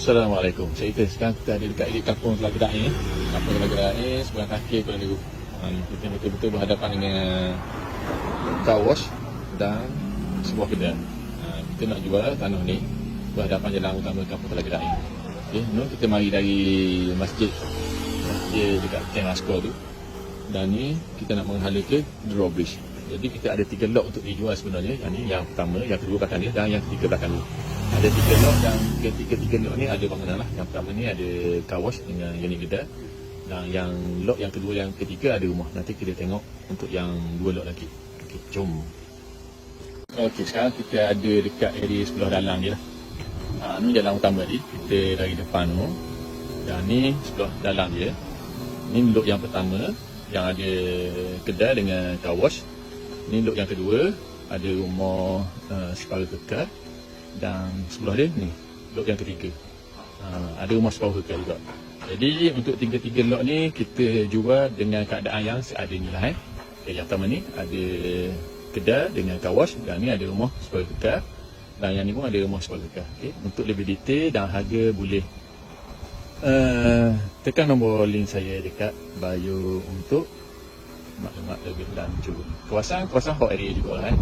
Assalamualaikum. Cerita sekarang kita ada dekat kampung Telaga Daim. Kampung Telaga Daim, sebelah kaki Kuala Lumpur. Kita betul-betul berhadapan dengan car wash dan sebuah kedai. Kita nak jual tanah ni berhadapan jalan utama kampung Telaga Daim. Okey, kita mari dari masjid dekat Camp Askar tu. Dan ni kita nak menghala ke drawbridge. Jadi kita ada 3 lot untuk dijual sebenarnya. Yang ni yang pertama, yang kedua belakang dia dan yang ketiga belakang ni. Ada 3 lot dan ketiga lot ni ada bangunan lah. Yang pertama ni ada car wash dengan unit kedai. Dan yang lot yang kedua, yang ketiga ada rumah. Nanti kita tengok untuk yang 2 lot lagi. Okey, jom. Okey, sekarang kita ada dekat area sebelah dalam je lah. Ni jalan utama ni. Kita dari depan tu. Dan ni sebelah dalam dia. Ni lot yang pertama yang ada kedai dengan car wash. Ni lot yang kedua ada rumah separuh kekal. Dan sebelah dia ni lot yang ketiga ada rumah separuh kekal juga. Jadi untuk 3 lot ni kita jual dengan keadaan yang seadanya lah. Okay, yang pertama ni ada kedai dengan car wash dan ni ada rumah separuh kekal. Dan yang ni pun ada rumah separuh kekal. Okay. Untuk lebih detail dan harga boleh tekan nombor link saya dekat bio untuk maklumat lebih lanjut. Kawasan hot area juga lah.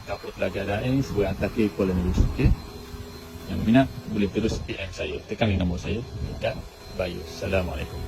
Kampung Telaga Daim, sebuah antara Kuala Lumpur. Okay. Yang minat boleh terus PM saya, tekan nombor saya dekat bio. Assalamualaikum.